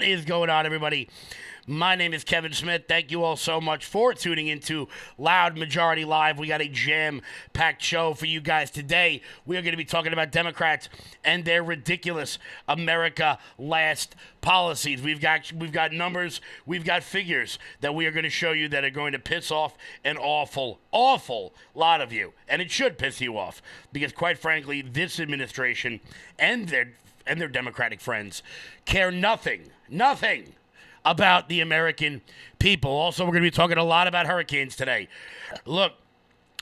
is going on, everybody? My name is Kevin Smith. Thank you all so much for tuning into Loud Majority Live. We got a jam-packed show for you guys today. We are going to be talking about Democrats and their ridiculous America Last policies. We've got numbers, we've got figures that we are going to show you that are going to piss off an awful lot of you. And it should piss you off because, quite frankly, this administration and their Democratic friends care nothing about the American people. Also, we're going to be talking a lot about hurricanes today. Look,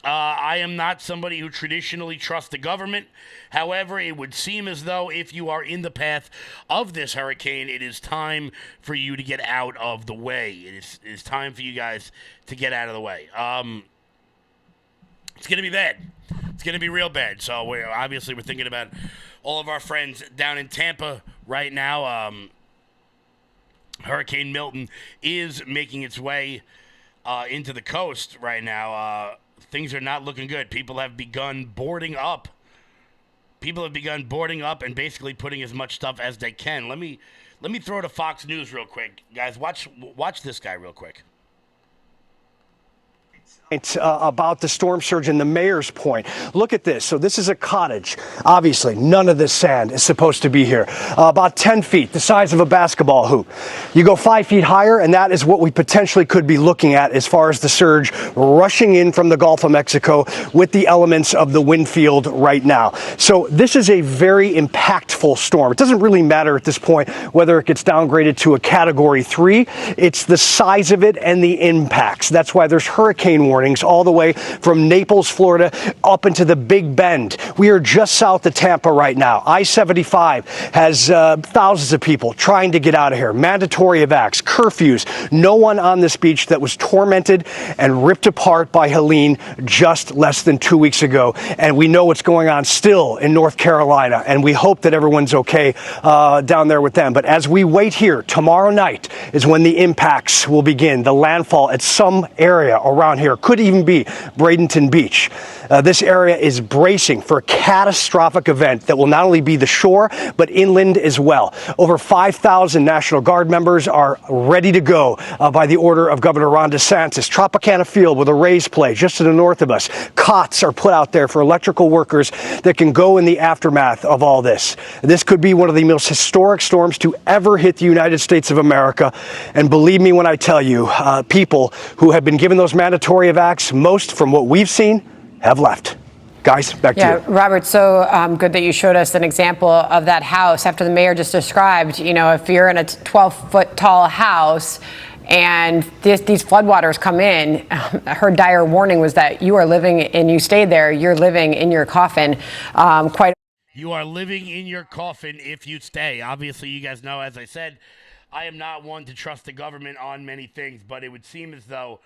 I am not somebody who traditionally trusts the government. However, it would seem as though if you are in the path of this hurricane, it is time for you to get out of the way. It is time for you guys to get out of the way. It's going to be bad. It's going to be real bad. So we're thinking about all of our friends down in Tampa right now. Hurricane Milton is making its way into the coast right now. Things are not looking good. People have begun boarding up. And basically putting as much stuff as they can. Let me throw to Fox News real quick. Guys, watch this guy real quick. About the storm surge and the mayor's point. Look at this. So this is a cottage. Obviously, none of this sand is supposed to be here. About 10 feet, the size of a basketball hoop. You go 5 feet higher, and that is what we potentially could be looking at as far as the surge rushing in from the Gulf of Mexico with the elements of the wind field right now. So this is a very impactful storm. It doesn't really matter at this point whether it gets downgraded to a Category 3. It's the size of it and the impacts. That's why there's hurricane warnings all the way from Naples, Florida, up into the Big Bend. We are just south of Tampa right now. I-75 has thousands of people trying to get out of here. Mandatory evacs, curfews. No one on this beach that was tormented and ripped apart by Helene just less than 2 weeks ago. And we know what's going on still in North Carolina. And we hope that everyone's okay down there with them. But as we wait here, tomorrow night is when the impacts will begin. The landfall at some area around here could even be Bradenton Beach. This area is bracing for a catastrophic event that will not only be the shore, but inland as well. Over 5,000 National Guard members are ready to go by the order of Governor Ron DeSantis. Tropicana Field with a raised play just to the north of us. Cots are put out there for electrical workers that can go in the aftermath of all this. This could be one of the most historic storms to ever hit the United States of America. And believe me when I tell you, people who have been given those mandatory evacs, most from what we've seen, have left. Guys, back to you. Yeah, Robert, so good that you showed us an example of that house after the mayor just described, if you're in a 12-foot tall house and these floodwaters come in, her dire warning was that you are living and you stayed there, you're living in your coffin. You are living in your coffin if you stay. Obviously, you guys know, as I said, I am not one to trust the government on many things, but it would seem as though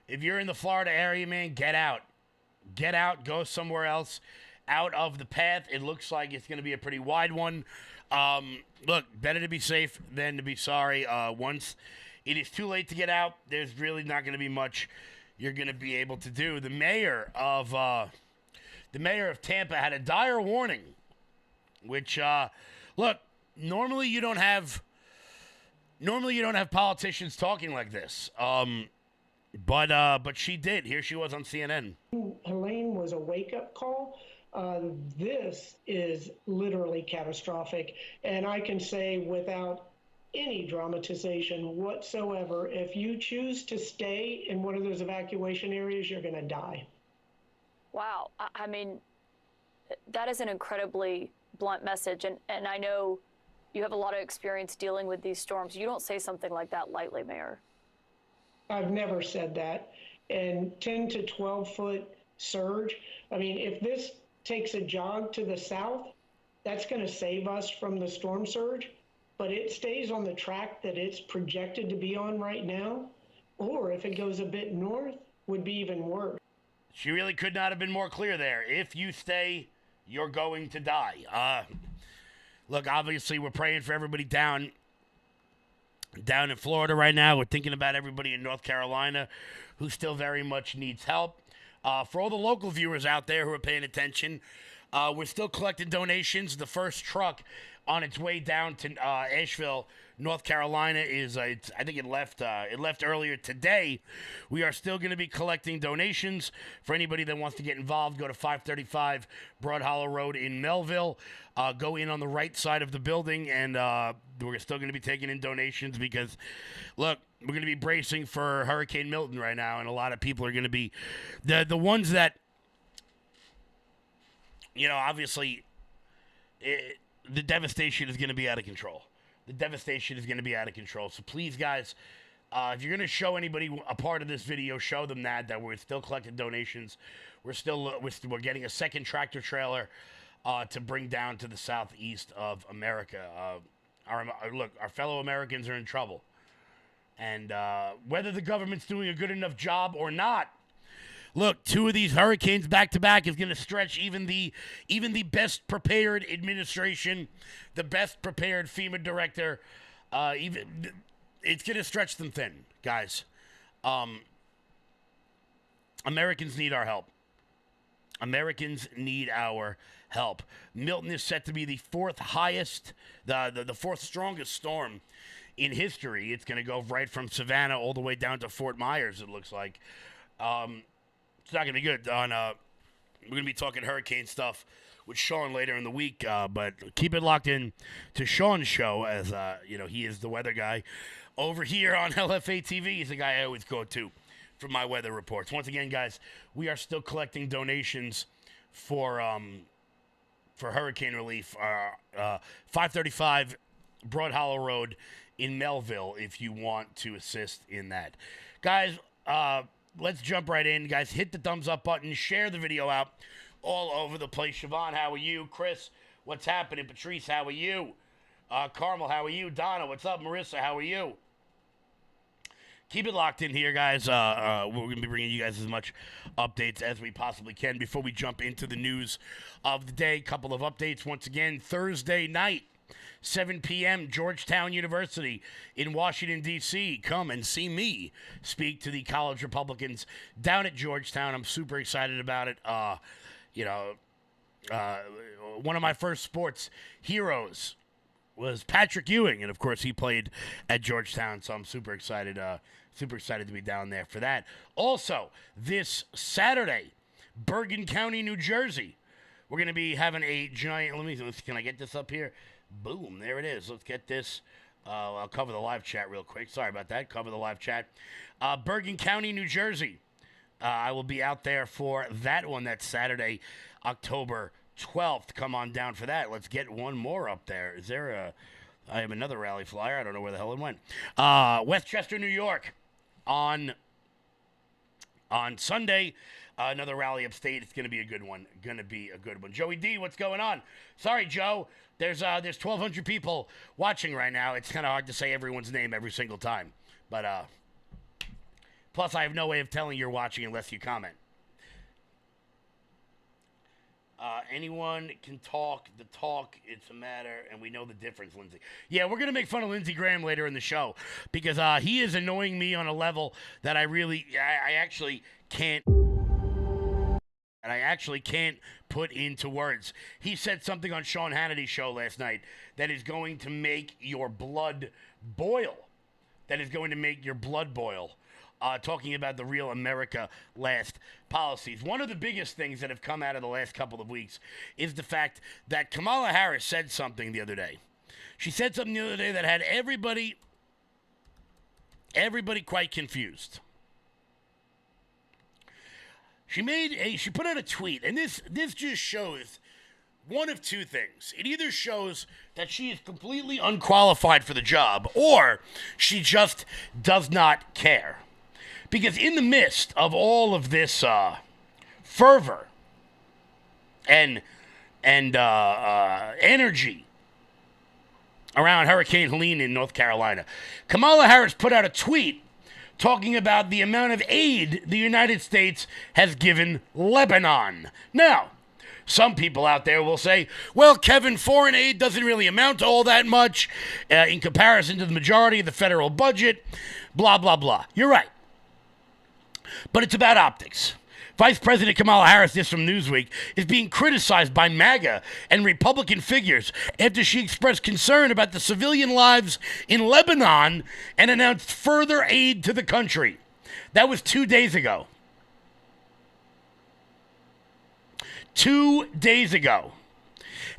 if you're in the Florida area, man, get out. Get out, go somewhere else, out of the path. It looks like it's going to be a pretty wide one. Look, better to be safe than to be sorry. Once it is too late to get out, there's really not going to be much you're going to be able to do. The mayor of Tampa had a dire warning, which, look, normally you don't have politicians talking like this. But she did. Here she was on CNN. Helene was a wake-up call. This is literally catastrophic. And I can say without any dramatization whatsoever, if you choose to stay in one of those evacuation areas, you're going to die. Wow. I mean, that is an incredibly blunt message. And I know you have a lot of experience dealing with these storms. You don't say something like that lightly, Mayor. I've never said that. And 10 to 12 foot surge. I mean, if this takes a jog to the south, that's going to save us from the storm surge. But it stays on the track that it's projected to be on right now. Or if it goes a bit north, would be even worse. She really could not have been more clear there. If you stay, you're going to die. Look, obviously, we're praying for everybody down in Florida right now. We're thinking about everybody in North Carolina who still very much needs help. For all the local viewers out there who are paying attention, we're still collecting donations. The first truck on its way down to Asheville, North Carolina. I think it left earlier today. We are still going to be collecting donations for anybody that wants to get involved. Go to 535 Broad Hollow Road in Melville. Go in on the right side of the building, and we're still going to be taking in donations because, look, we're going to be bracing for Hurricane Milton right now, and a lot of people are going to be the ones that, obviously, the devastation is going to be out of control. The devastation is going to be out of control. So please, guys, if you're going to show anybody a part of this video, show them that we're still collecting donations. We're getting a second tractor trailer to bring down to the southeast of America. Our fellow Americans are in trouble. And whether the government's doing a good enough job or not, look, 2 of these hurricanes back to back is going to stretch even the best prepared administration, the best prepared FEMA director. It's going to stretch them thin, guys. Americans need our help. Americans need our help. Milton is set to be the 4th highest, the 4th strongest storm in history. It's going to go right from Savannah all the way down to Fort Myers, it looks like. It's not going to be good. We're going to be talking hurricane stuff with Sean later in the week, but keep it locked in to Sean's show as, he is the weather guy. Over here on LFA TV, he's the guy I always go to for my weather reports. Once again, guys, we are still collecting donations for hurricane relief. 535 Broad Hollow Road in Melville if you want to assist in that. Guys, let's jump right in. Guys, hit the thumbs up button. Share the video out all over the place. Siobhan, how are you? Chris, what's happening? Patrice, how are you? Carmel, how are you? Donna, what's up? Marissa, how are you? Keep it locked in here, guys. We're going to be bringing you guys as much updates as we possibly can. Before we jump into the news of the day, couple of updates. Once again, Thursday night, 7 p.m., Georgetown University in Washington, D.C. Come and see me speak to the college Republicans down at Georgetown. I'm super excited about it. One of my first sports heroes was Patrick Ewing, and of course he played at Georgetown, so I'm super excited to be down there for that. Also, this Saturday, Bergen County, New Jersey, we're going to be having a giant, can I get this up here? Boom, there it is. Let's get this. I'll cover the live chat real quick. Sorry about that. Cover the live chat. Bergen County, New Jersey. I will be out there for that one. That's Saturday, October 12th. Come on down for that. Let's get one more up there. Is there I have another rally flyer. I don't know where the hell it went. Westchester, New York on Sunday. Another rally upstate. It's going to be a good one. Joey D, what's going on? Sorry, Joe. There's 1,200 people watching right now. It's kind of hard to say everyone's name every single time. But plus, I have no way of telling you're watching unless you comment. Anyone can talk the talk. It's a matter, and we know the difference, Lindsay. Yeah, we're going to make fun of Lindsey Graham later in the show because he is annoying me on a level that I actually can't. And I actually can't put into words. He said something on Sean Hannity's show last night that is going to make your blood boil. Talking about the Real America Last policies. One of the biggest things that have come out of the last couple of weeks is the fact that Kamala Harris said something the other day. She said something the other day that had everybody quite confused. She put out a tweet, and this just shows one of two things. It either shows that she is completely unqualified for the job, or she just does not care. Because in the midst of all of this fervor and energy around Hurricane Helene in North Carolina, Kamala Harris put out a tweet talking about the amount of aid the United States has given Lebanon. Now, some people out there will say, well, Kevin, foreign aid doesn't really amount to all that much in comparison to the majority of the federal budget, blah, blah, blah. You're right. But it's about optics. Vice President Kamala Harris, this from Newsweek, is being criticized by MAGA and Republican figures after she expressed concern about the civilian lives in Lebanon and announced further aid to the country. That was 2 days ago. 2 days ago.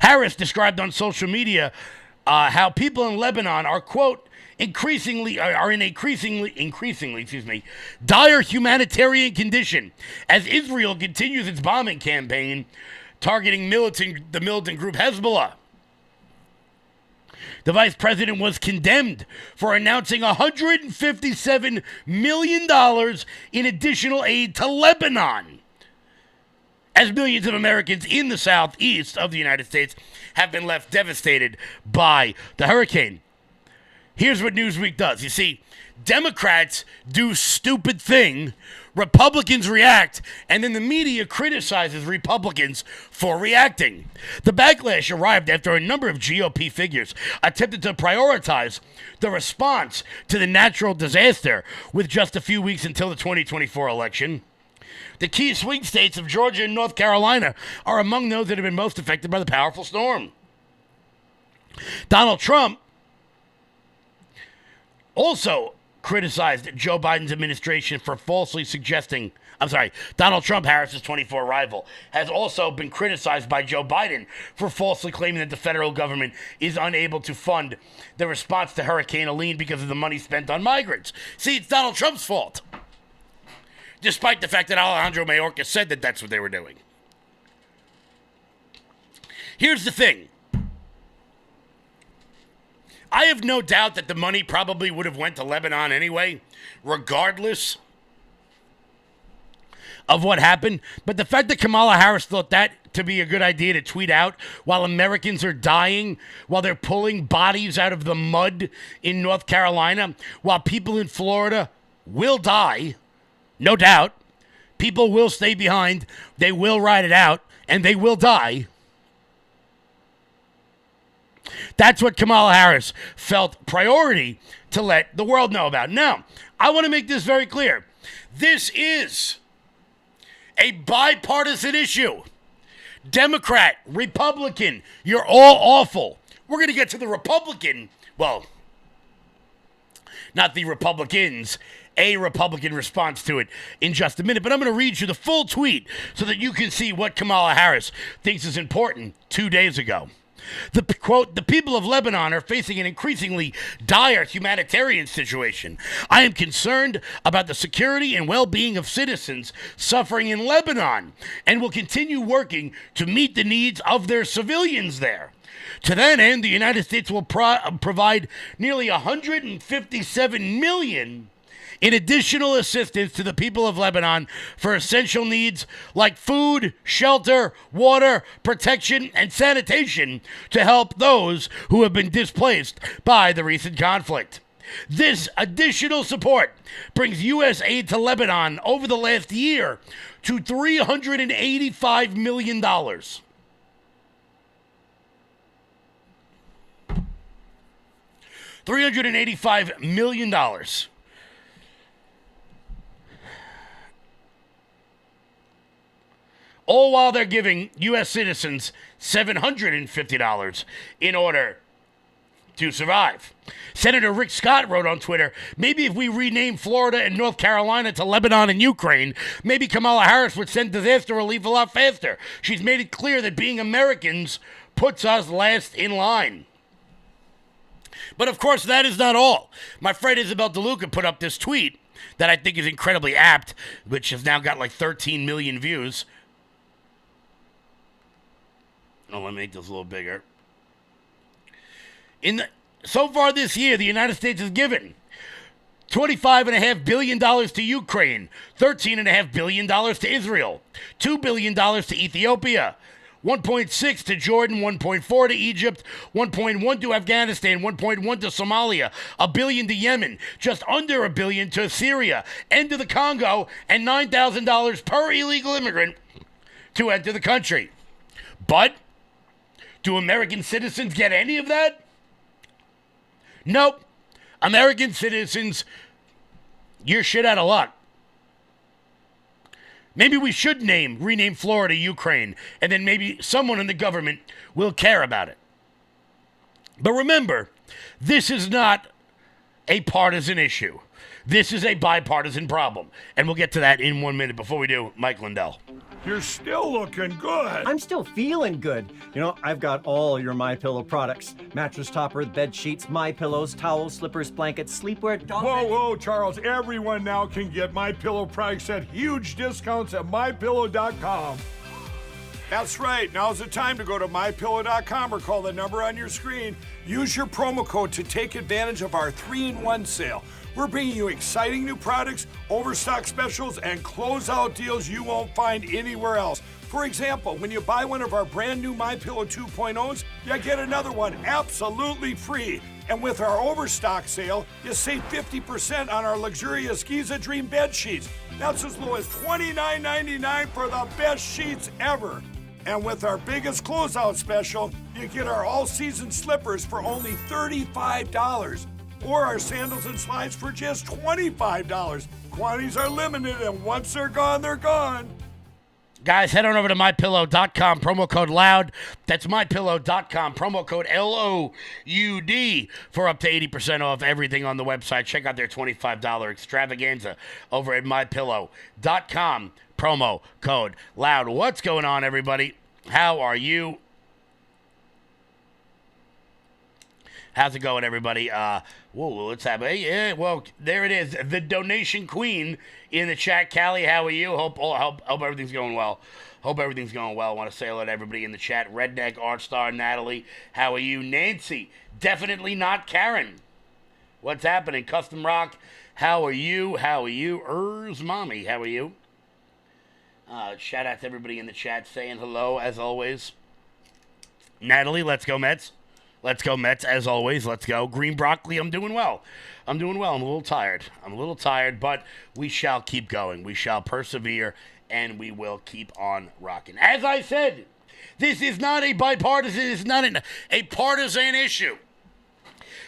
Harris described on social media how people in Lebanon are, quote, increasingly dire humanitarian condition as Israel continues its bombing campaign targeting the militant group Hezbollah. The vice president was condemned for announcing $157 million in additional aid to Lebanon, as millions of Americans in the southeast of the United States have been left devastated by the hurricane. Here's what Newsweek does. You see, Democrats do stupid thing, Republicans react, and then the media criticizes Republicans for reacting. The backlash arrived after a number of GOP figures attempted to prioritize the response to the natural disaster with just a few weeks until the 2024 election. The key swing states of Georgia and North Carolina are among those that have been most affected by the powerful storm. Donald Trump also criticized Joe Biden's administration for falsely suggesting, Donald Trump, Harris's 24 rival, has also been criticized by Joe Biden for falsely claiming that the federal government is unable to fund the response to Hurricane Helene because of the money spent on migrants. See, it's Donald Trump's fault, despite the fact that Alejandro Mayorkas said that that's what they were doing. Here's the thing. I have no doubt that the money probably would have went to Lebanon anyway, regardless of what happened. But the fact that Kamala Harris thought that to be a good idea to tweet out while Americans are dying, while they're pulling bodies out of the mud in North Carolina, while people in Florida will die, no doubt, people will stay behind, they will ride it out, and they will die. That's what Kamala Harris felt priority to let the world know about. Now, I want to make this very clear. This is a bipartisan issue. Democrat, Republican, you're all awful. We're going to get to the Republican, well, not the Republicans, a Republican response to it in just a minute. But I'm going to read you the full tweet so that you can see what Kamala Harris thinks is important 2 days ago. The quote, the people of Lebanon are facing an increasingly dire humanitarian situation. I am concerned about the security and well-being of citizens suffering in Lebanon and will continue working to meet the needs of their civilians there. To that end, the United States will provide nearly $157 million in additional assistance to the people of Lebanon for essential needs like food, shelter, water, protection, and sanitation to help those who have been displaced by the recent conflict. This additional support brings U.S. aid to Lebanon over the last year to $385 million. $385 million. All while they're giving U.S. citizens $750 in order to survive. Senator Rick Scott wrote on Twitter, maybe if we rename Florida and North Carolina to Lebanon and Ukraine, maybe Kamala Harris would send disaster relief a lot faster. She's made it clear that being Americans puts us last in line. But of course, that is not all. My friend Isabel DeLuca put up this tweet that I think is incredibly apt, which has now got like 13 million views. Oh, let me make this a little bigger. So far this year, the United States has given $25.5 billion to Ukraine, $13.5 billion to Israel, $2 billion to Ethiopia, 1.6 to Jordan, 1.4 to Egypt, 1.1 to Afghanistan, 1.1 to Somalia, $1 billion to Yemen, just under $1 billion to Syria, and to the Congo, and $9,000 per illegal immigrant to enter the country. But do American citizens get any of that? Nope. American citizens, you're shit out of luck. Maybe we should rename Florida Ukraine, and then maybe someone in the government will care about it. But remember, this is not a partisan issue. This is a bipartisan problem. And we'll get to that in 1 minute. Before we do, Mike Lindell. You're still looking good. I'm still feeling good. You know, I've got all your MyPillow products. Mattress topper, bed sheets, MyPillows, towels, slippers, blankets, sleepwear, dog beds. Whoa, Charles. Everyone now can get MyPillow products at huge discounts at MyPillow.com. That's right. Now's the time to go to MyPillow.com or call the number on your screen. Use your promo code to take advantage of our 3-in-1 sale. We're bringing you exciting new products, overstock specials, and closeout deals you won't find anywhere else. For example, when you buy one of our brand new MyPillow 2.0s, you get another one absolutely free. And with our overstock sale, you save 50% on our luxurious Giza Dream bed sheets. That's as low as $29.99 for the best sheets ever. And with our biggest closeout special, you get our all-season slippers for only $35. Or our sandals and slides for just $25. Quantities are limited, and once they're gone, they're gone. Guys, head on over to MyPillow.com, promo code LOUD. That's MyPillow.com, promo code LOUD for up to 80% off everything on the website. Check out their $25 extravaganza over at MyPillow.com, promo code LOUD. What's going on, everybody? How are you? How's it going, everybody? Whoa, what's happening? Yeah, well, there it is. The donation queen in the chat. Callie, how are you? Hope everything's going well. Hope everything's going well. I want to say hello to everybody in the chat. Redneck, Art Star, Natalie, how are you? Nancy, definitely not Karen. What's happening? Custom Rock, how are you? How are you? Mommy, how are you? Shout out to everybody in the chat saying hello, as always. Natalie, let's go Mets. Let's go Mets, as always. Let's go. Green Broccoli, I'm doing well. I'm a little tired, but we shall keep going. We shall persevere, and we will keep on rocking. As I said, this is not a bipartisan, it's not a partisan issue.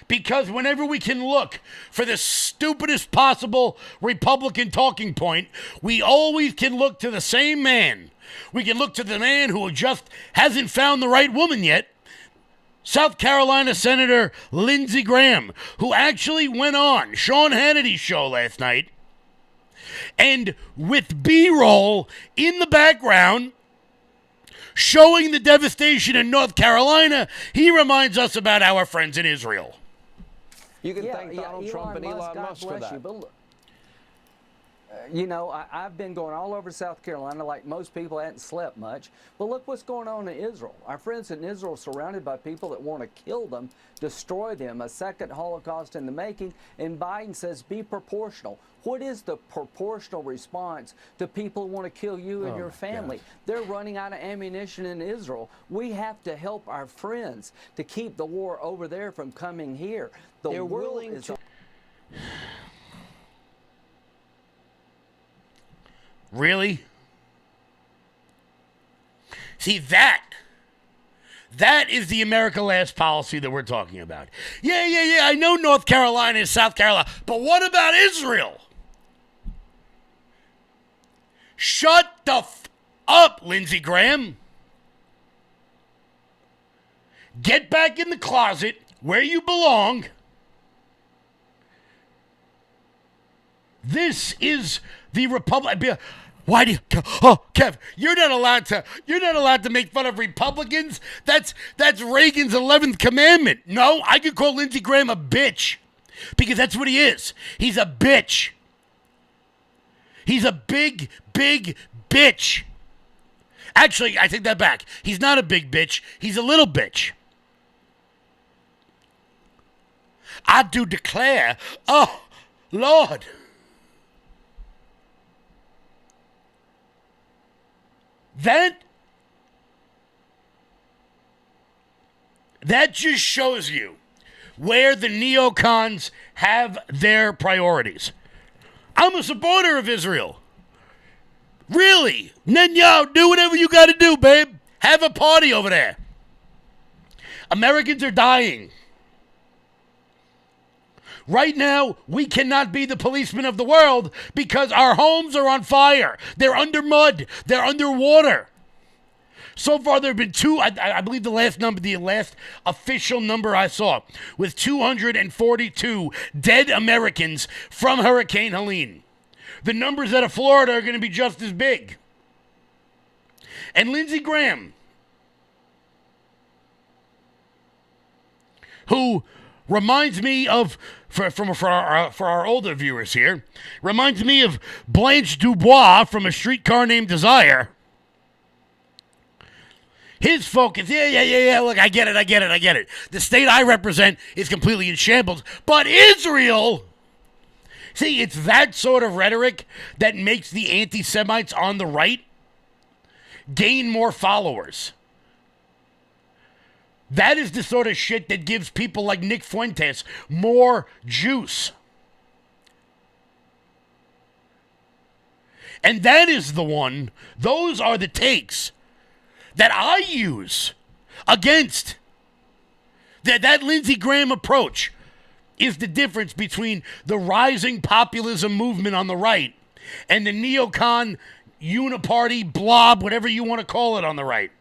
Because whenever we can look for the stupidest possible Republican talking point, we always can look to the same man. We can look to the man who just hasn't found the right woman yet. South Carolina Senator Lindsey Graham, who actually went on Sean Hannity's show last night, and with B-roll in the background, showing the devastation in North Carolina, he reminds us about our friends in Israel. You can thank Donald Trump and Elon Musk for that. You know, I've been going all over South Carolina like most people. I hadn't slept much. But look what's going on in Israel. Our friends in Israel are surrounded by people that want to kill them, destroy them, a second Holocaust in the making. And Biden says be proportional. What is the proportional response to people who want to kill you and your family? God. They're running out of ammunition in Israel. We have to help our friends to keep the war over there from coming here. The world is... Really? See, that is the America Last policy that we're talking about. Yeah, I know North Carolina is South Carolina, but what about Israel? Shut the up, Lindsey Graham. Get back in the closet where you belong. This is the Republic. Why do you? Oh, Kev, you're not allowed to make fun of Republicans. That's Reagan's 11th commandment. No, I could call Lindsey Graham a bitch because that's what he is. He's a bitch. He's a big bitch. Actually, I take that back. He's not a big bitch. He's a little bitch. I do declare, oh, Lord. That just shows you where the neocons have their priorities. I'm a supporter of Israel. Really? Netanyahu, do whatever you got to do, babe. Have a party over there. Americans are dying. Right now, we cannot be the policemen of the world because our homes are on fire. They're under mud. They're underwater. So far, there have been I believe the last official number I saw was 242 dead Americans from Hurricane Helene. The numbers out of Florida are going to be just as big. And Lindsey Graham, who reminds me of, for our older viewers here, reminds me of Blanche Dubois from A Streetcar Named Desire. His focus, look, I get it. The state I represent is completely in shambles. But Israel, see, it's that sort of rhetoric that makes the anti-Semites on the right gain more followers. That is the sort of shit that gives people like Nick Fuentes more juice. And that is those are the takes that I use against that Lindsey Graham approach is the difference between the rising populism movement on the right and the neocon uniparty blob, whatever you want to call it, on the right.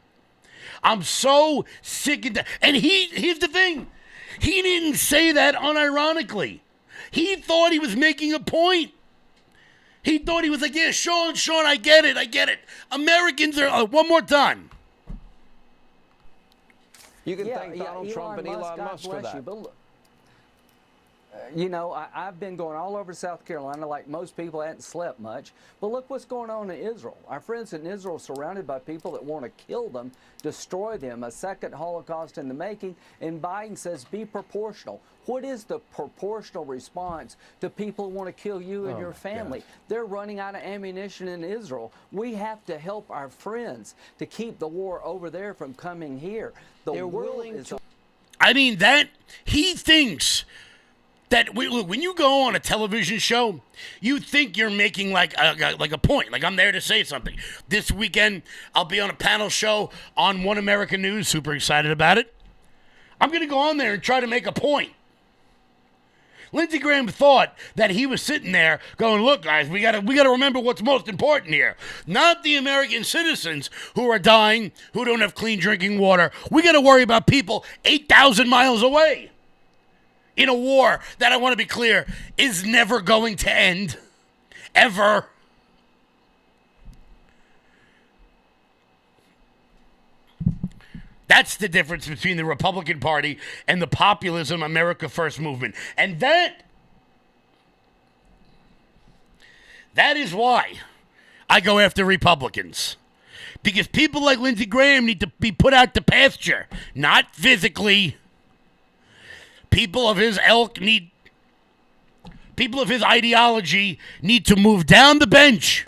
I'm so sick of that. And here's the thing. He didn't say that unironically. He thought he was making a point. He thought he was like, yeah, Sean, I get it. Americans are, one more time. You can thank Donald Trump and Elon Musk for that. You know, I've been going all over South Carolina like most people. I hadn't slept much. But look what's going on in Israel. Our friends in Israel are surrounded by people that want to kill them, destroy them, a second Holocaust in the making. And Biden says be proportional. What is the proportional response to people who want to kill you and your family? They're running out of ammunition in Israel. We have to help our friends to keep the war over there from coming here. The world is... I mean, that he thinks that when you go on a television show, you think you're making like a point. Like, I'm there to say something. This weekend, I'll be on a panel show on One American News. Super excited about it. I'm going to go on there and try to make a point. Lindsey Graham thought that he was sitting there going, look, guys, we gotta remember what's most important here. Not the American citizens who are dying, who don't have clean drinking water. We got to worry about people 8,000 miles away in a war that, I want to be clear, is never going to end. Ever. That's the difference between the Republican Party and the populism America First movement. And that is why I go after Republicans. Because people like Lindsey Graham need to be put out to pasture. Not physically. People of his ideology need to move down the bench.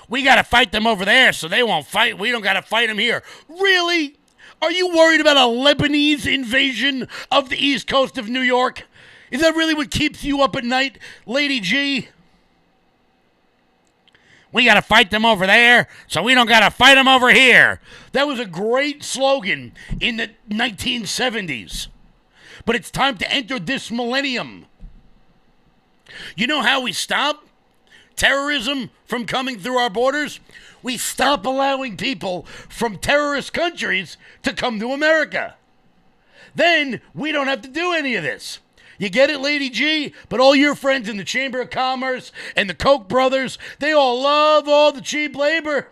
We got to fight them over there so they won't fight. We don't got to fight them here. Really? Are you worried about a Lebanese invasion of the east coast of New York? Is that really what keeps you up at night, Lady G? We got to fight them over there, so we don't got to fight them over here. That was a great slogan in the 1970s. But it's time to enter this millennium. You know how we stop terrorism from coming through our borders? We stop allowing people from terrorist countries to come to America. Then we don't have to do any of this. You get it, Lady G? But all your friends in the Chamber of Commerce and the Koch brothers, they all love all the cheap labor.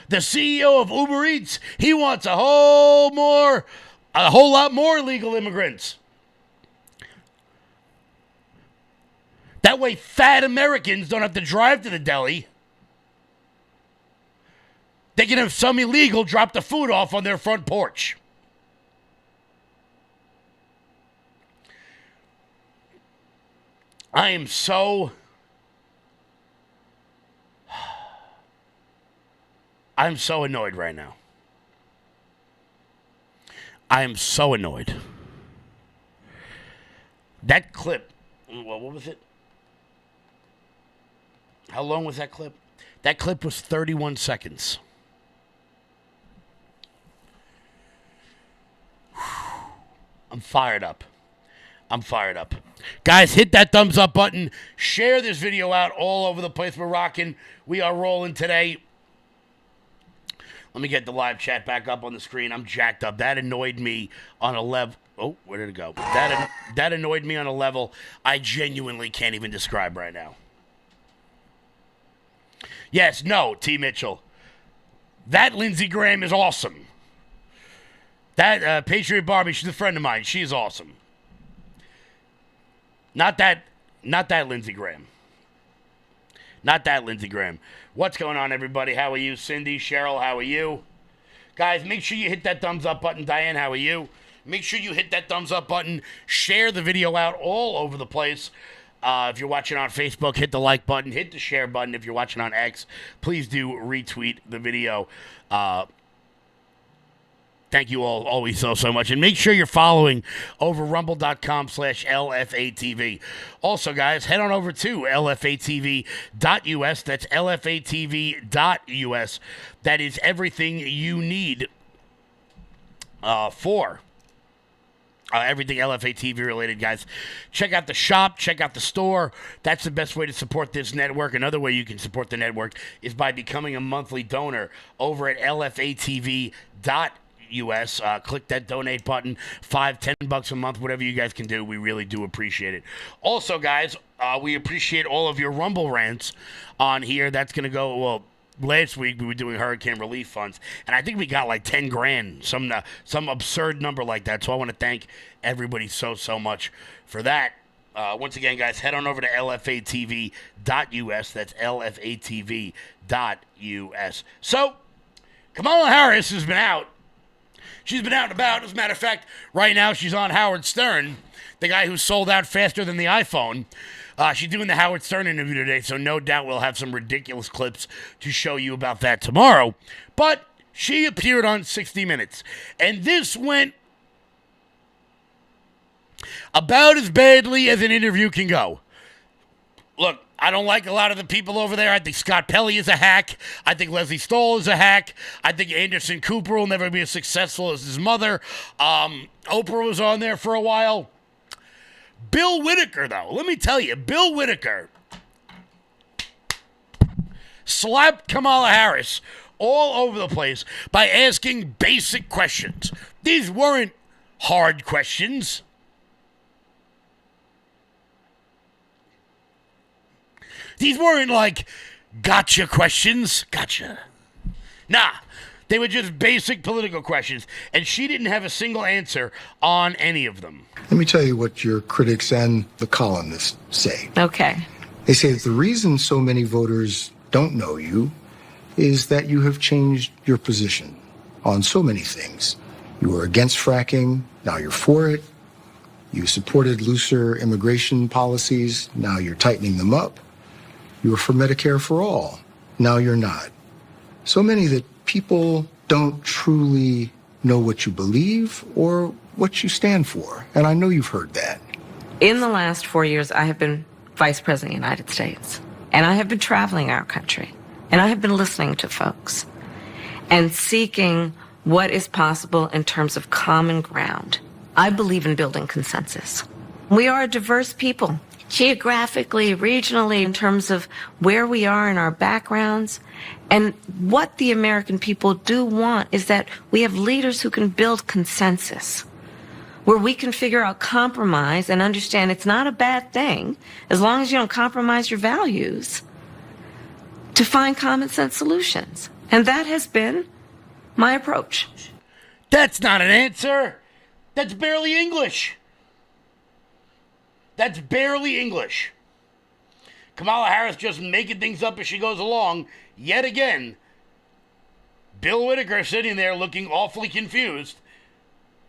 The CEO of Uber Eats, he wants a whole lot more illegal immigrants. That way fat Americans don't have to drive to the deli. They can have some illegal drop the food off on their front porch. I'm so annoyed right now. I am so annoyed. That clip, what was it? How long was that clip? That clip was 31 seconds. I'm fired up. Guys, hit that thumbs up button. Share this video out all over the place. We're rocking. We are rolling today. Let me get the live chat back up on the screen. I'm jacked up. That annoyed me on a level. Oh, where did it go? That annoyed me on a level I genuinely can't even describe right now. Yes, no, T. Mitchell. That Lindsay Graham is awesome. That Patriot Barbie, she's a friend of mine. She is awesome. Not that Lindsay Graham. Not that Lindsey Graham. What's going on, everybody? How are you? Cindy, Cheryl, how are you? Guys, make sure you hit that thumbs up button. Diane, how are you? Make sure you hit that thumbs up button. Share the video out all over the place. If you're watching on Facebook, hit the like button. Hit the share button. If you're watching on X, please do retweet the video. Thank you all always so much. And make sure you're following over rumble.com/LFATV. Also, guys, head on over to LFATV.us. That's LFATV.us. That is everything you need for everything LFATV related, guys. Check out the shop. Check out the store. That's the best way to support this network. Another way you can support the network is by becoming a monthly donor over at LFATV.us. Click that donate button. $5-10 a month, whatever you guys can do. We really do appreciate it. Also, guys, we appreciate all of your Rumble rants on here. That's going to go, well, last week we were doing hurricane relief funds, and I think we got like 10 grand, some absurd number like that. So I want to thank everybody so much for that. Once again, guys, head on over to LFATV.us. That's LFATV.us. So, Kamala Harris has been out. She's been out and about. As a matter of fact, right now she's on Howard Stern, the guy who sold out faster than the iPhone. She's doing the Howard Stern interview today, so no doubt we'll have some ridiculous clips to show you about that tomorrow. But she appeared on 60 Minutes, and this went about as badly as an interview can go. Look, I don't like a lot of the people over there. I think Scott Pelley is a hack. I think Leslie Stoll is a hack. I think Anderson Cooper will never be as successful as his mother. Oprah was on there for a while. Bill Whitaker, though, let me tell you, Bill Whitaker slapped Kamala Harris all over the place by asking basic questions. These weren't hard questions. These weren't like gotcha questions. Gotcha. Nah, they were just basic political questions, and she didn't have a single answer on any of them. Let me tell you what your critics and the columnists say. Okay. They say that the reason so many voters don't know you is that you have changed your position on so many things. You were against fracking, now you're for it. You supported looser immigration policies, now you're tightening them up. You were for Medicare for all. Now you're not. So many that people don't truly know what you believe or what you stand for. And I know you've heard that. In the last 4 years, I have been Vice President of the United States. And I have been traveling our country. And I have been listening to folks and seeking what is possible in terms of common ground. I believe in building consensus. We are a diverse people. Geographically, regionally, in terms of where we are in our backgrounds. And what the American people do want is that we have leaders who can build consensus, where we can figure out compromise and understand it's not a bad thing, as long as you don't compromise your values, to find common sense solutions. And that has been my approach. That's not an answer. That's barely English. That's barely English. Kamala Harris just making things up as she goes along. Yet again, Bill Whitaker sitting there looking awfully confused,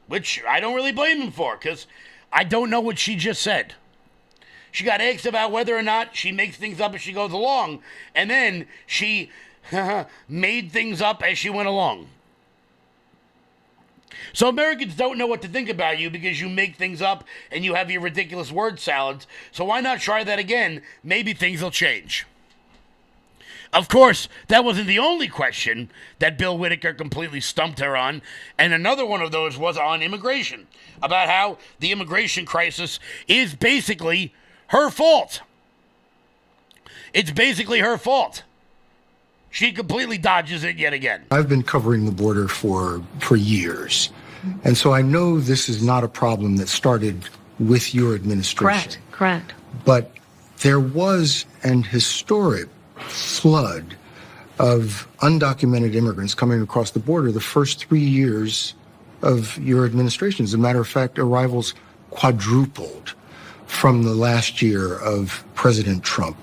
which I don't really blame him for, because I don't know what she just said. She got asked about whether or not she makes things up as she goes along, and then she made things up as she went along. So Americans don't know what to think about you because you make things up and you have your ridiculous word salads. So why not try that again? Maybe things will change. Of course, that wasn't the only question that Bill Whitaker completely stumped her on. And another one of those was on immigration, about how the immigration crisis is basically her fault. It's basically her fault. She completely dodges it yet again. I've been covering the border for years. And so I know this is not a problem that started with your administration. Correct. But there was an historic flood of undocumented immigrants coming across the border the first 3 years of your administration. As a matter of fact, arrivals quadrupled from the last year of President Trump.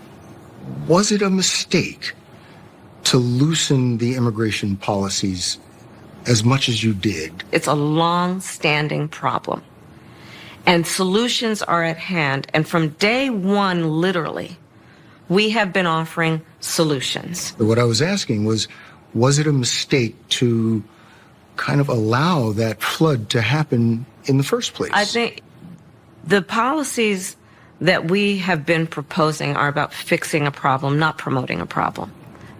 Was it a mistake to loosen the immigration policies as much as you did? It's a long-standing problem. And solutions are at hand. And from day one, literally, we have been offering solutions. What I was asking was it a mistake to kind of allow that flood to happen in the first place? I think the policies that we have been proposing are about fixing a problem, not promoting a problem.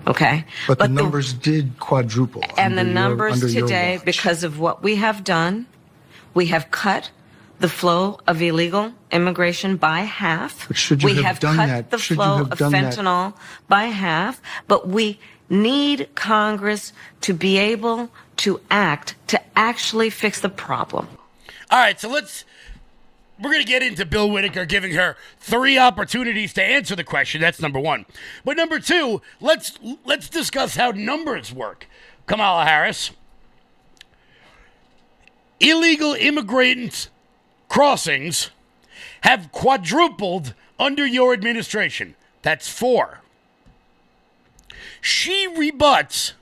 Okay? But the numbers did quadruple. And the under numbers your today, watch. because of what we have done, we have cut the flow of illegal immigration by half. But should you we have have done cut that? the Should you flow have of done that? fentanyl by half. But we need Congress to be able to act to actually fix the problem. All right, so we're going to get into Bill Whitaker giving her 3 opportunities to answer the question. That's number 1. But number 2, let's discuss how numbers work. Kamala Harris. Illegal immigrant crossings have quadrupled under your administration. That's 4. She rebuts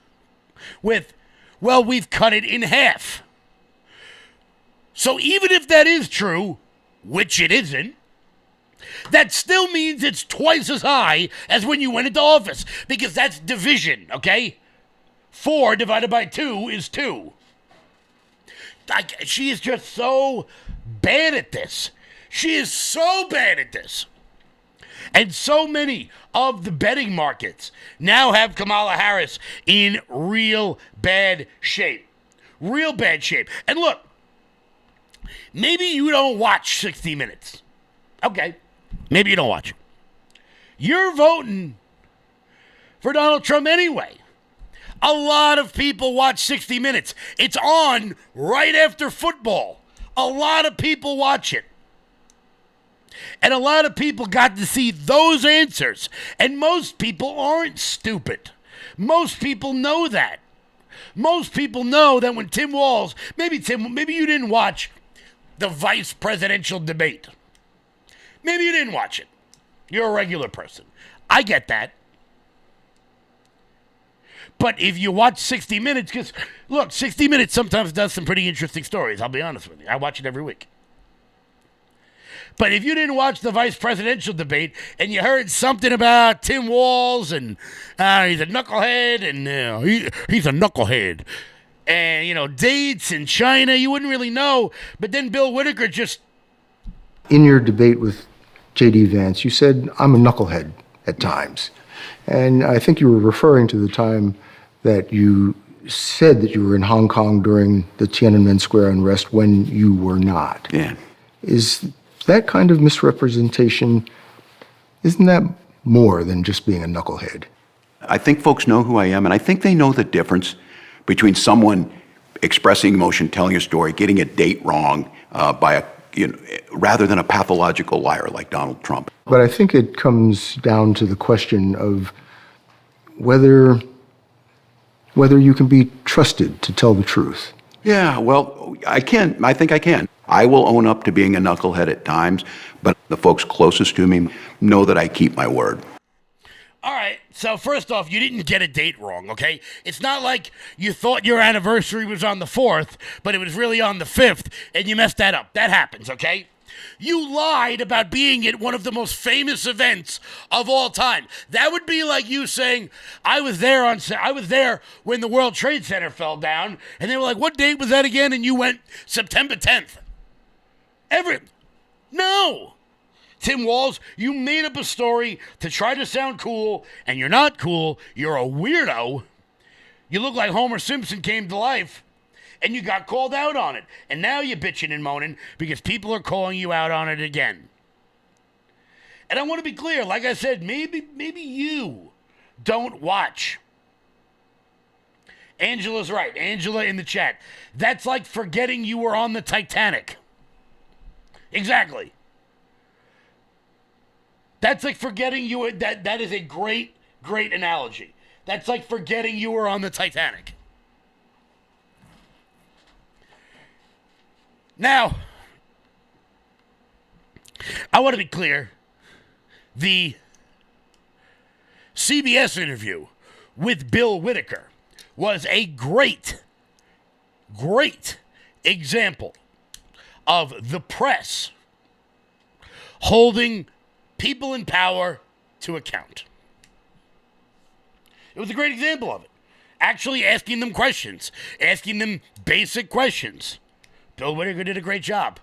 with, well, we've cut it in half. So even if that is true, which it isn't, that still means it's twice as high as when you went into office, because that's division, okay? 4 divided by 2 is 2. She is just so bad at this. She is so bad at this. And so many of the betting markets now have Kamala Harris in real bad shape. Real bad shape. And look, maybe you don't watch 60 Minutes. Okay, maybe you don't watch it. You're voting for Donald Trump anyway. A lot of people watch 60 Minutes. It's on right after football. A lot of people watch it. And a lot of people got to see those answers. And most people aren't stupid. Most people know that. Most people know that when Tim Walz, maybe you didn't watch the vice presidential debate. Maybe you didn't watch it. You're a regular person. I get that. But if you watch 60 Minutes, because, look, 60 Minutes sometimes does some pretty interesting stories, I'll be honest with you. I watch it every week. But if you didn't watch the vice presidential debate and you heard something about Tim Walz and he's a knucklehead and he's a knucklehead and, dates in China, you wouldn't really know. But then Bill Whitaker just... In your debate with J.D. Vance, you said, I'm a knucklehead at times. And I think you were referring to the time that you said that you were in Hong Kong during the Tiananmen Square unrest when you were not. Yeah. Is that kind of misrepresentation, isn't that more than just being a knucklehead? I think folks know who I am, and I think they know the difference between someone expressing emotion, telling a story, getting a date wrong rather than a pathological liar like Donald Trump. But I think it comes down to the question of whether you can be trusted to tell the truth. Yeah, well, I can. I think I can. I will own up to being a knucklehead at times, but the folks closest to me know that I keep my word. All right, so first off, you didn't get a date wrong, okay? It's not like you thought your anniversary was on the 4th, but it was really on the 5th, and you messed that up. That happens, okay? You lied about being at one of the most famous events of all time. That would be like you saying, I was there when the World Trade Center fell down, and they were like, what date was that again? And you went September 10th. No. Tim Walz, you made up a story to try to sound cool, and you're not cool. You're a weirdo. You look like Homer Simpson came to life, and you got called out on it. And now you're bitching and moaning because people are calling you out on it again. And I want to be clear, like I said, maybe you don't watch. Angela's right. Angela in the chat. That's like forgetting you were on the Titanic. Exactly. That's like forgetting you were, that is a great analogy. That's like forgetting you were on the Titanic. Now, I want to be clear. The CBS interview with Bill Whitaker was a great example of the press holding people in power to account. It was a great example of it. Actually asking them questions, asking them basic questions. Bill Whitaker did a great job.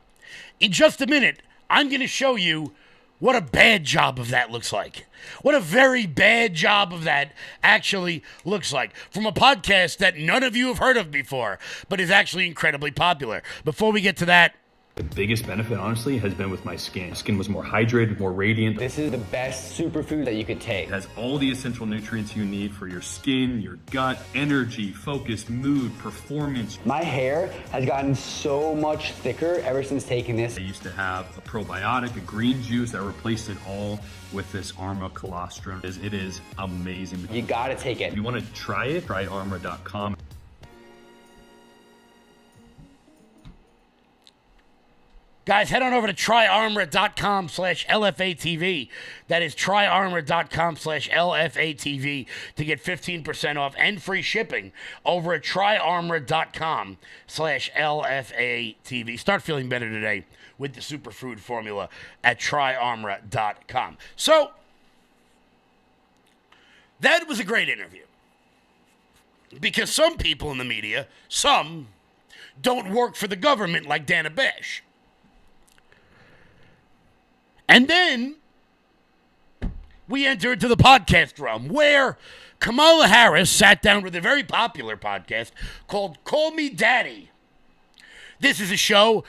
In just a minute, I'm going to show you what a bad job of that looks like. What a very bad job of that actually looks like. From a podcast that none of you have heard of before, but is actually incredibly popular. Before we get to that, the biggest benefit, honestly, has been with my skin. Skin was more hydrated, more radiant. This is the best superfood that you could take. It has all the essential nutrients you need for your skin, your gut, energy, focus, mood, performance. My hair has gotten so much thicker ever since taking this. I used to have a probiotic, a green juice that replaced it all with this Armra colostrum. It is amazing. You gotta take it. If you want to try it, try armra.com. guys, head on over to tryarmor.com/LFATV. That is tryarmor.com/LFATV to get 15% off and free shipping over at tryarmor.com/LFATV. Start feeling better today with the superfood formula at tryarmor.com. So, that was a great interview. Because some people in the media, some don't work for the government like Dana Bash. And then we enter into the podcast realm where Kamala Harris sat down with a very popular podcast called Call Me Daddy. This is a show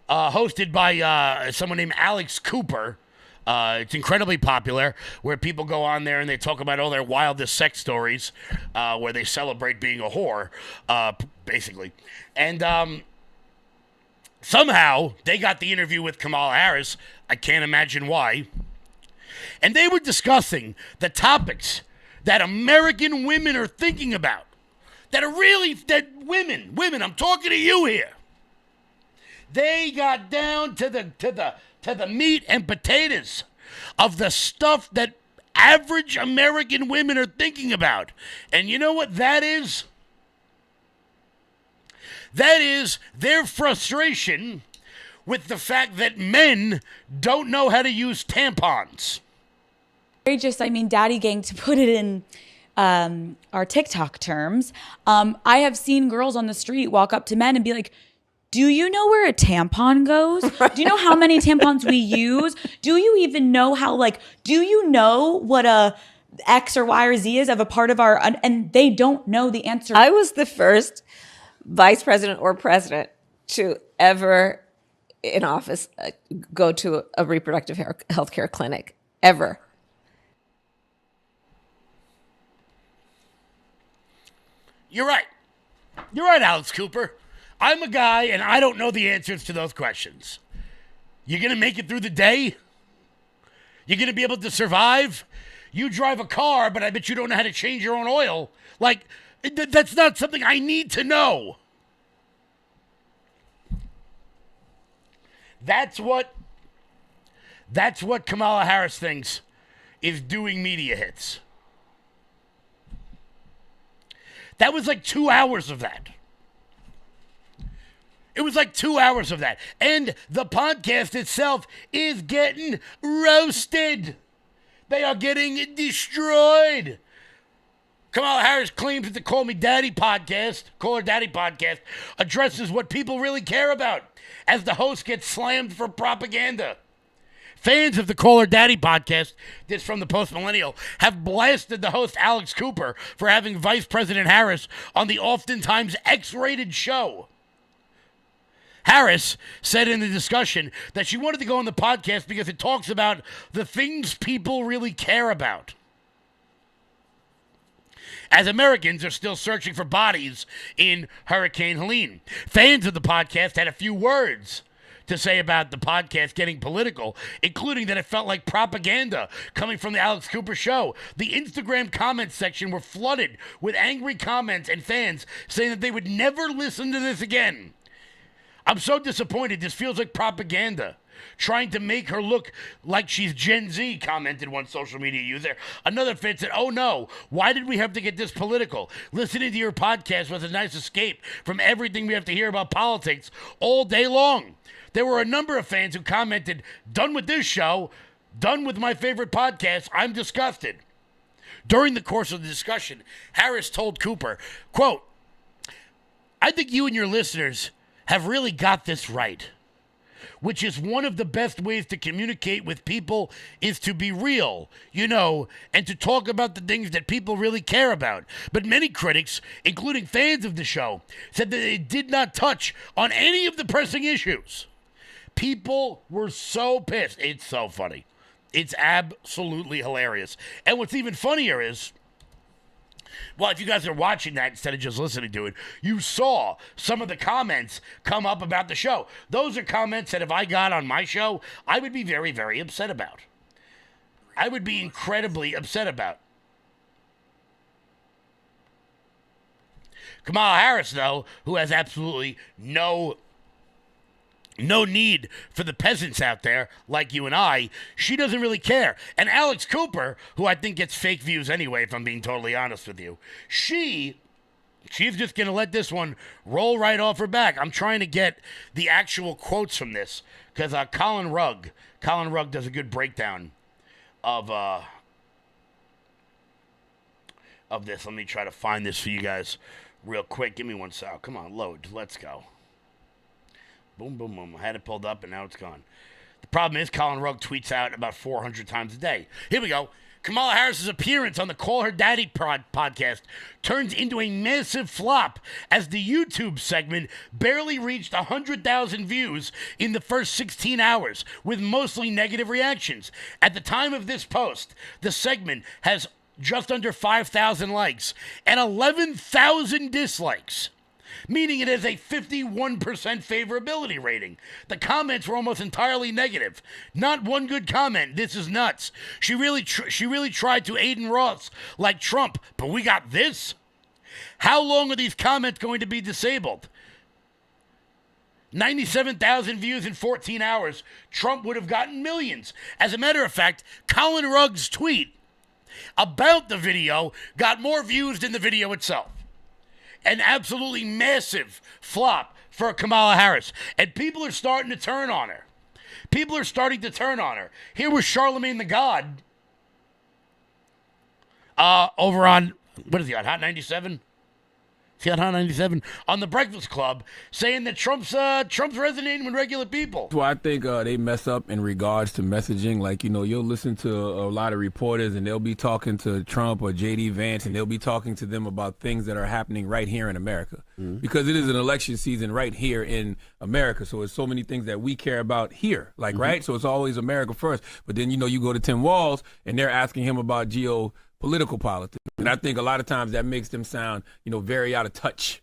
hosted by someone named Alex Cooper. It's incredibly popular, where people go on there and they talk about all their wildest sex stories, where they celebrate being a whore, basically. And somehow they got the interview with Kamala Harris. I can't imagine why. And they were discussing the topics that American women are thinking about. That women, I'm talking to you here. They got down to the meat and potatoes of the stuff that average American women are thinking about. And you know what that is? That is their frustration with the fact that men don't know how to use tampons. Daddy gang, to put it in our TikTok terms, I have seen girls on the street walk up to men and be like, do you know where a tampon goes? Do you know how many tampons we use? Do you even know do you know what a X or Y or Z is of a part of our, and they don't know the answer. I was the first vice president or president to ever in office go to a reproductive health care clinic, ever. You're right. You're right, Alex Cooper. I'm a guy, and I don't know the answers to those questions. You're going to make it through the day? You're going to be able to survive? You drive a car, but I bet you don't know how to change your own oil. That's not something I need to know. That's what Kamala Harris thinks is doing media hits. That was like 2 hours of that. It was like 2 hours of that. And the podcast itself is getting roasted. They are getting destroyed. Kamala Harris claims that the Call Me Daddy podcast, Call Her Daddy podcast, addresses what people really care about as the host gets slammed for propaganda. Fans of the Call Her Daddy podcast, this from the Post Millennial, have blasted the host Alex Cooper for having Vice President Harris on the oftentimes X-rated show. Harris said in the discussion that she wanted to go on the podcast because it talks about the things people really care about. As Americans are still searching for bodies in Hurricane Helene, fans of the podcast had a few words to say about the podcast getting political, including that it felt like propaganda coming from the Alex Cooper show. The Instagram comments section were flooded with angry comments and fans saying that they would never listen to this again. I'm so disappointed. This feels like propaganda. Trying to make her look like she's Gen Z, commented one social media user. Another fan said, oh no, why did we have to get this political? Listening to your podcast was a nice escape from everything we have to hear about politics all day long. There were a number of fans who commented, done with this show, done with my favorite podcast, I'm disgusted. During the course of the discussion, Harris told Cooper, quote, I think you and your listeners have really got this right, which is one of the best ways to communicate with people is to be real, and to talk about the things that people really care about. But many critics, including fans of the show, said that it did not touch on any of the pressing issues. People were so pissed. It's so funny. It's absolutely hilarious. And what's even funnier is, well, if you guys are watching that instead of just listening to it, you saw some of the comments come up about the show. Those are comments that if I got on my show, I would be very, very upset about. I would be incredibly upset about. Kamala Harris, though, who has absolutely no need for the peasants out there like you and I, she doesn't really care. And Alex Cooper, who I think gets fake views anyway, if I'm being totally honest with you, she's just going to let this one roll right off her back. I'm trying to get the actual quotes from this because Colin Rugg does a good breakdown of this. Let me try to find this for you guys real quick. Give me one sec. Come on, load. Let's go. Boom, boom, boom. I had it pulled up, and now it's gone. The problem is Colin Rugg tweets out about 400 times a day. Here we go. Kamala Harris's appearance on the Call Her Daddy podcast turns into a massive flop as the YouTube segment barely reached 100,000 views in the first 16 hours, with mostly negative reactions. At the time of this post, the segment has just under 5,000 likes and 11,000 dislikes, meaning it has a 51% favorability rating. The comments were almost entirely negative. Not one good comment. This is nuts. She really tried to Aiden Ross like Trump, but we got this? How long are these comments going to be disabled? 97,000 views in 14 hours. Trump would have gotten millions. As a matter of fact, Colin Rugg's tweet about the video got more views than the video itself. An absolutely massive flop for Kamala Harris. And people are starting to turn on her. Here was Charlemagne the God over on, what is he on, Hot 97? Is he on Hot 97? On the Breakfast Club, saying that Trump's resonating with regular people. Well, I think they mess up in regards to messaging. Like, you'll listen to a lot of reporters and they'll be talking to Trump or J.D. Vance and they'll be talking to them about things that are happening right here in America. Mm-hmm. Because it is an election season right here in America. So it's so many things that we care about here, like, mm-hmm. right? So it's always America first. But then, you go to Tim Walz and they're asking him about political politics. And I think a lot of times that makes them sound, very out of touch.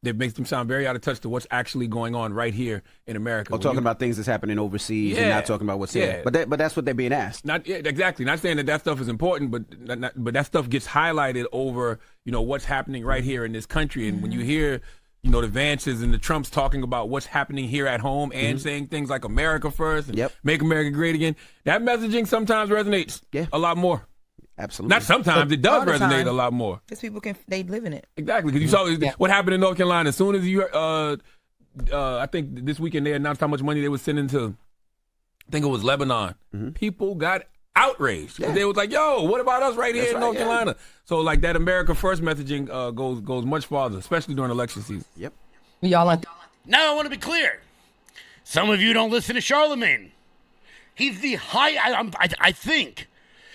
That makes them sound very out of touch to what's actually going on right here in America. Or talking about things that's happening overseas and not talking about what's here. But that's what they're being asked. Exactly. Not saying that stuff is important, but that stuff gets highlighted over, what's happening right here in this country. And when you hear, the Vances and the Trumps talking about what's happening here at home and saying things like America first and make America great again, that messaging sometimes resonates a lot more. Absolutely. Not sometimes. It does resonate a lot more. Because people they live in it. Exactly. Because you saw what happened in North Carolina. As soon as I think this weekend they announced how much money they were sending to, I think it was Lebanon. Mm-hmm. People got outraged. Yeah. They was like, yo, what about us right here in North Carolina? So like that America First messaging goes much farther, especially during election season. Yep. Y'all Now I want to be clear. Some of you don't listen to Charlemagne. He's the I think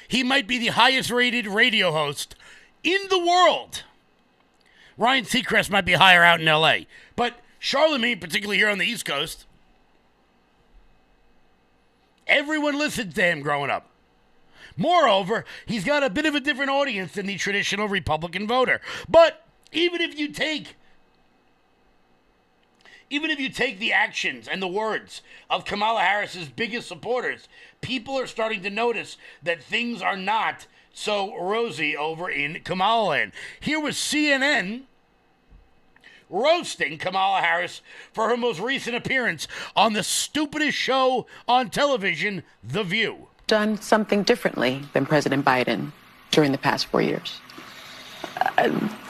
he might be the highest rated radio host in the world. Ryan Seacrest might be higher out in L.A., but Charlemagne, particularly here on the East Coast, everyone listened to him growing up. Moreover, he's got a bit of a different audience than the traditional Republican voter. But even if you take the actions and the words of Kamala Harris's biggest supporters, people are starting to notice that things are not so rosy over in Kamala land. Here was CNN roasting Kamala Harris for her most recent appearance on the stupidest show on television, The View. Done something differently than President Biden during the past 4 years?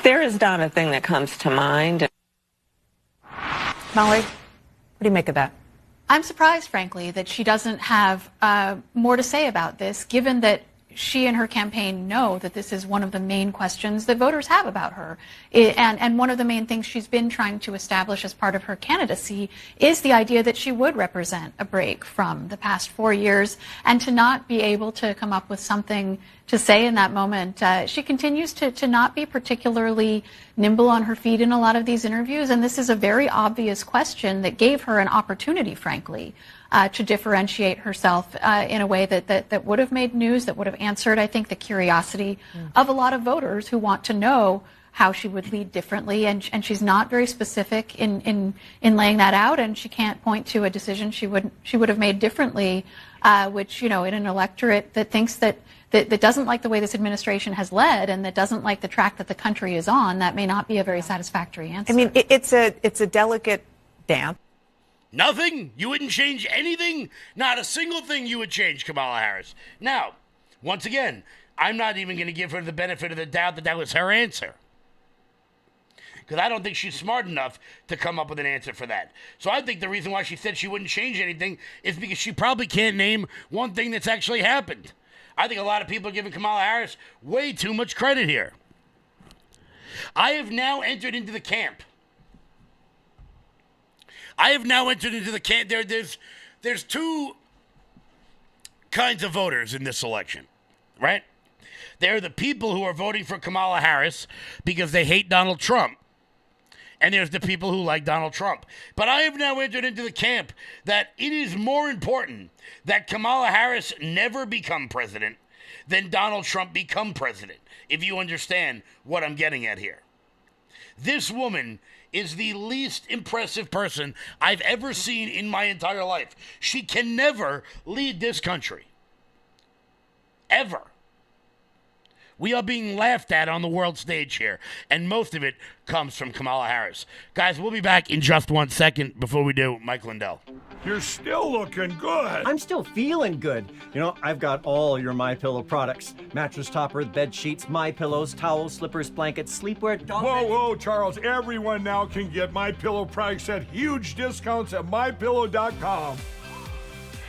There is not a thing that comes to mind. Molly, what do you make of that? I'm surprised, frankly, that she doesn't have more to say about this, given that she and her campaign know that this is one of the main questions that voters have about her. And one of the main things she's been trying to establish as part of her candidacy is the idea that she would represent a break from the past 4 years, and to not be able to come up with something to say in that moment. She continues to not be particularly nimble on her feet in a lot of these interviews, and this is a very obvious question that gave her an opportunity, frankly, to differentiate herself in a way that would have made news, that would have answered, I think, the curiosity of a lot of voters who want to know how she would lead differently. And she's not very specific in laying that out, and she can't point to a decision she would have made differently, which, in an electorate that thinks that doesn't like the way this administration has led, and that doesn't like the track that the country is on, that may not be a very satisfactory answer. I mean, it's a delicate dance. Nothing? You wouldn't change anything? Not a single thing you would change, Kamala Harris. Now, once again, I'm not even going to give her the benefit of the doubt that that was her answer, because I don't think she's smart enough to come up with an answer for that. So I think the reason why she said she wouldn't change anything is because she probably can't name one thing that's actually happened. I think a lot of people are giving Kamala Harris way too much credit here. I have now entered into the camp. There's two kinds of voters in this election, right? There are the people who are voting for Kamala Harris because they hate Donald Trump. And there's the people who like Donald Trump. But I have now entered into the camp that it is more important that Kamala Harris never become president than Donald Trump become president, if you understand what I'm getting at here. This woman is the least impressive person I've ever seen in my entire life. She can never lead this country. Ever. We are being laughed at on the world stage here, and most of it comes from Kamala Harris. Guys, we'll be back in just 1 second. Before we do, Mike Lindell. You're still looking good. I'm still feeling good. I've got all your MyPillow products. Mattress topper, bed sheets, My Pillows, towels, slippers, blankets, sleepwear, dog beds. Whoa, Charles. Everyone now can get MyPillow products at huge discounts at MyPillow.com.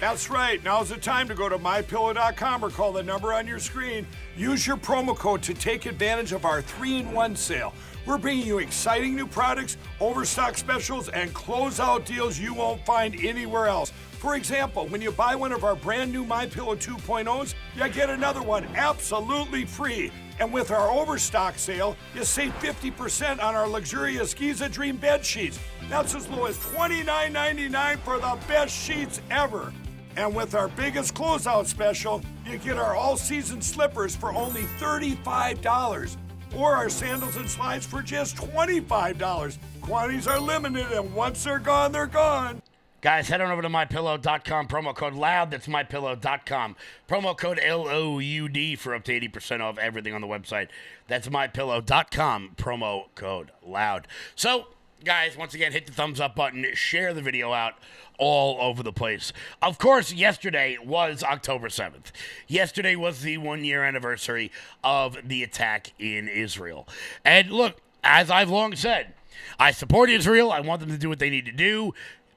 That's right. Now's the time to go to MyPillow.com or call the number on your screen. Use your promo code to take advantage of our 3-in-1 sale. We're bringing you exciting new products, overstock specials, and closeout deals you won't find anywhere else. For example, when you buy one of our brand new MyPillow 2.0s, you get another one absolutely free. And with our overstock sale, you save 50% on our luxurious Giza Dream bed sheets. That's as low as $29.99 for the best sheets ever. And with our biggest closeout special, you get our all-season slippers for only $35. Or our sandals and slides for just $25. Quantities are limited, and once they're gone, they're gone. Guys, head on over to MyPillow.com, promo code LOUD, that's MyPillow.com. Promo code LOUD for up to 80% off everything on the website. That's MyPillow.com, promo code LOUD. So, guys, once again, hit the thumbs up button, share the video out all over the place. Of course, yesterday was October 7th. Yesterday was the 1-year anniversary of the attack in Israel. And look, as I've long said, I support Israel. I want them to do what they need to do.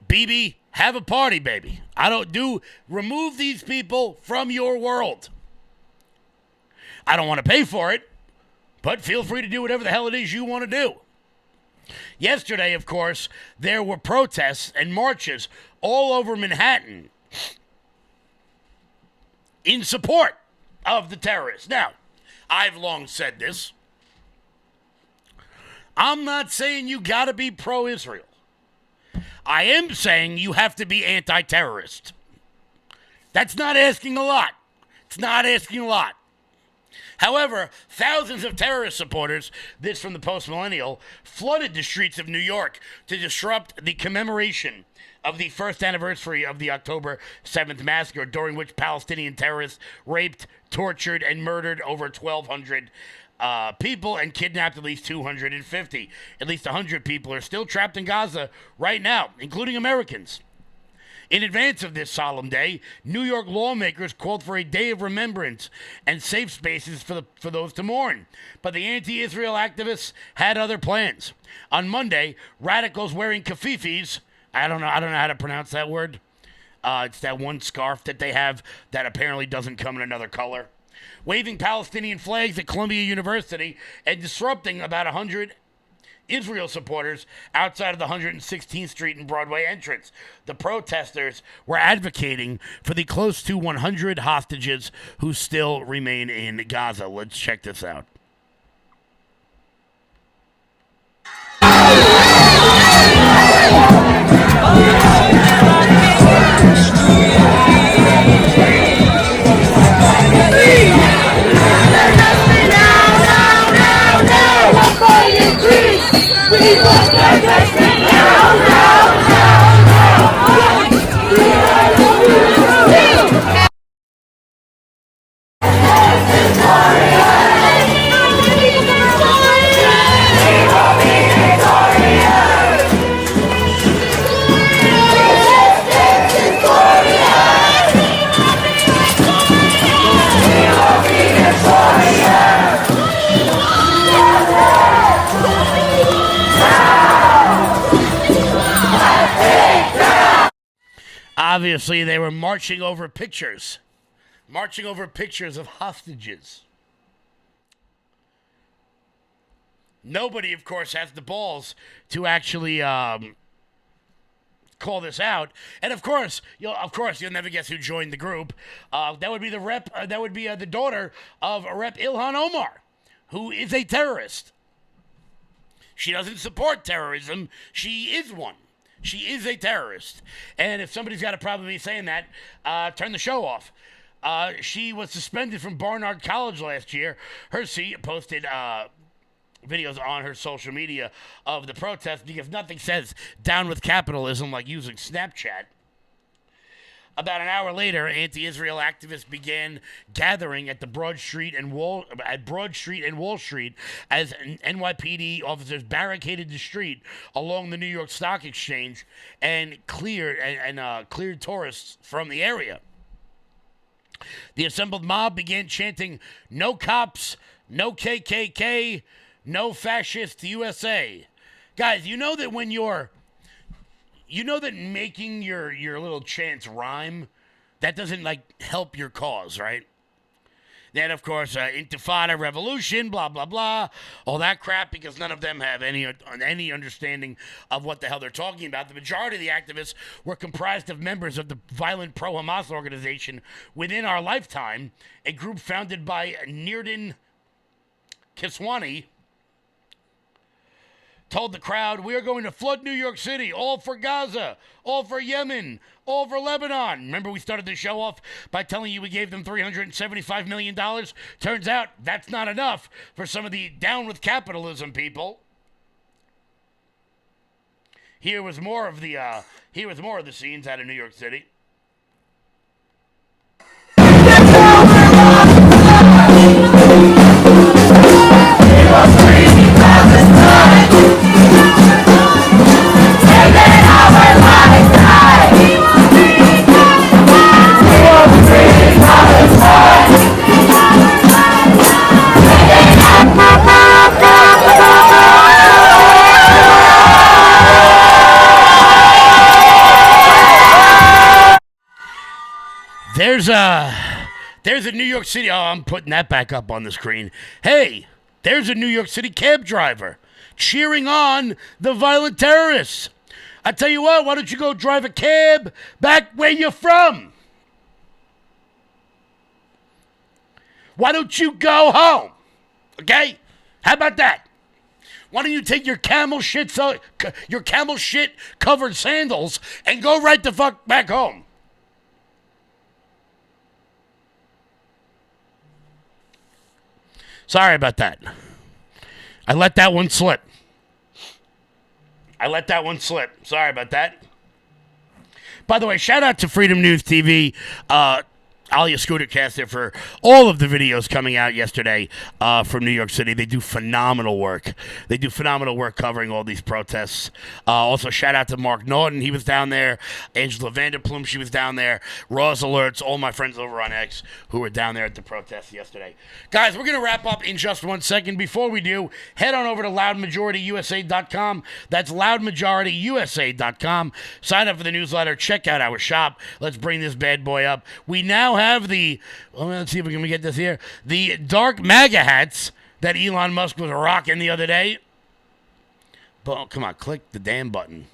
Bibi, have a party, baby. Remove these people from your world. I don't want to pay for it, but feel free to do whatever the hell it is you want to do. Yesterday, of course, there were protests and marches all over Manhattan in support of the terrorists. Now, I've long said this. I'm not saying you got to be pro-Israel. I am saying you have to be anti-terrorist. That's not asking a lot. It's not asking a lot. However, thousands of terrorist supporters, this from the Post-Millennial, flooded the streets of New York to disrupt the commemoration of the first anniversary of the October 7th massacre, during which Palestinian terrorists raped, tortured, and murdered over 1,200 people and kidnapped at least 250. At least 100 people are still trapped in Gaza right now, including Americans. In advance of this solemn day, New York lawmakers called for a day of remembrance and safe spaces for those to mourn. But the anti-Israel activists had other plans. On Monday, radicals wearing kafifis, I don't know how to pronounce that word. It's that one scarf that they have that apparently doesn't come in another color, waving Palestinian flags at Columbia University and disrupting about 100 Israel supporters outside of the 116th Street and Broadway entrance. The protesters were advocating for the close to 100 hostages who still remain in Gaza. Let's check this out. Obviously, they were marching over pictures of hostages. Nobody, of course, has the balls to actually call this out. And of course, you'll never guess who joined the group. That would be the rep. That would be the daughter of Rep Ilhan Omar, who is a terrorist. She doesn't support terrorism. She is one. She is a terrorist. And if somebody's got a problem with me saying that, turn the show off. She was suspended from Barnard College last year. Hersey posted videos on her social media of the protest because nothing says down with capitalism like using Snapchat. About an hour later, anti-Israel activists began gathering at the Broad Street and Wall Street as NYPD officers barricaded the street along the New York Stock Exchange and cleared tourists from the area. The assembled mob began chanting, "No cops, no KKK, no fascist USA." Guys, you know that making your little chants rhyme, that doesn't help your cause, right? Then, of course, Intifada, revolution, blah, blah, blah, all that crap, because none of them have any understanding of what the hell they're talking about. The majority of the activists were comprised of members of the violent pro-Hamas organization Within Our Lifetime, a group founded by Nirdin Kiswani, told the crowd, "We are going to flood New York City, all for Gaza, all for Yemen, all for Lebanon." Remember, we started the show off by telling you we gave them $375 million? Turns out that's not enough for some of the down with capitalism people. Here was more of the scenes out of New York City. There's a New York City. Oh, I'm putting that back up on the screen. Hey, there's a New York City cab driver cheering on the violent terrorists. I tell you what, why don't you go drive a cab back where you're from? Why don't you go home? Okay? How about that? Why don't you take your camel shit covered sandals and go right the fuck back home? Sorry about that. I let that one slip. Sorry about that. By the way, shout out to Freedom News TV, Alia Scootercast there for all of the videos coming out yesterday from New York City. They do phenomenal work. Covering all these protests. Also, shout out to Mark Norton. He was down there. Angela Vanderplum, she was down there. Raw's Alerts, all my friends over on X who were down there at the protest yesterday. Guys, we're going to wrap up in just 1 second. Before we do, head on over to loudmajorityusa.com. That's loudmajorityusa.com. Sign up for the newsletter. Check out our shop. Let's bring this bad boy up. We now have let's see if we can get this here, the dark MAGA hats that Elon Musk was rocking the other day. But come on, click the damn button.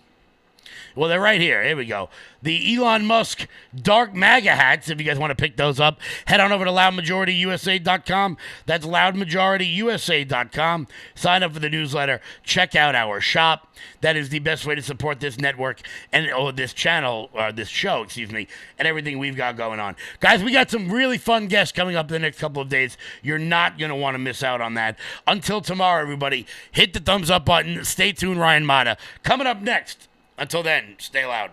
Well, they're right here. Here we go. The Elon Musk dark MAGA hats, if you guys want to pick those up, head on over to loudmajorityusa.com. That's loudmajorityusa.com. Sign up for the newsletter. Check out our shop. That is the best way to support this network and this channel, this show, and everything we've got going on. Guys, we got some really fun guests coming up in the next couple of days. You're not going to want to miss out on that. Until tomorrow, everybody, hit the thumbs up button. Stay tuned, Ryan Mata. Coming up next. Until then, stay loud.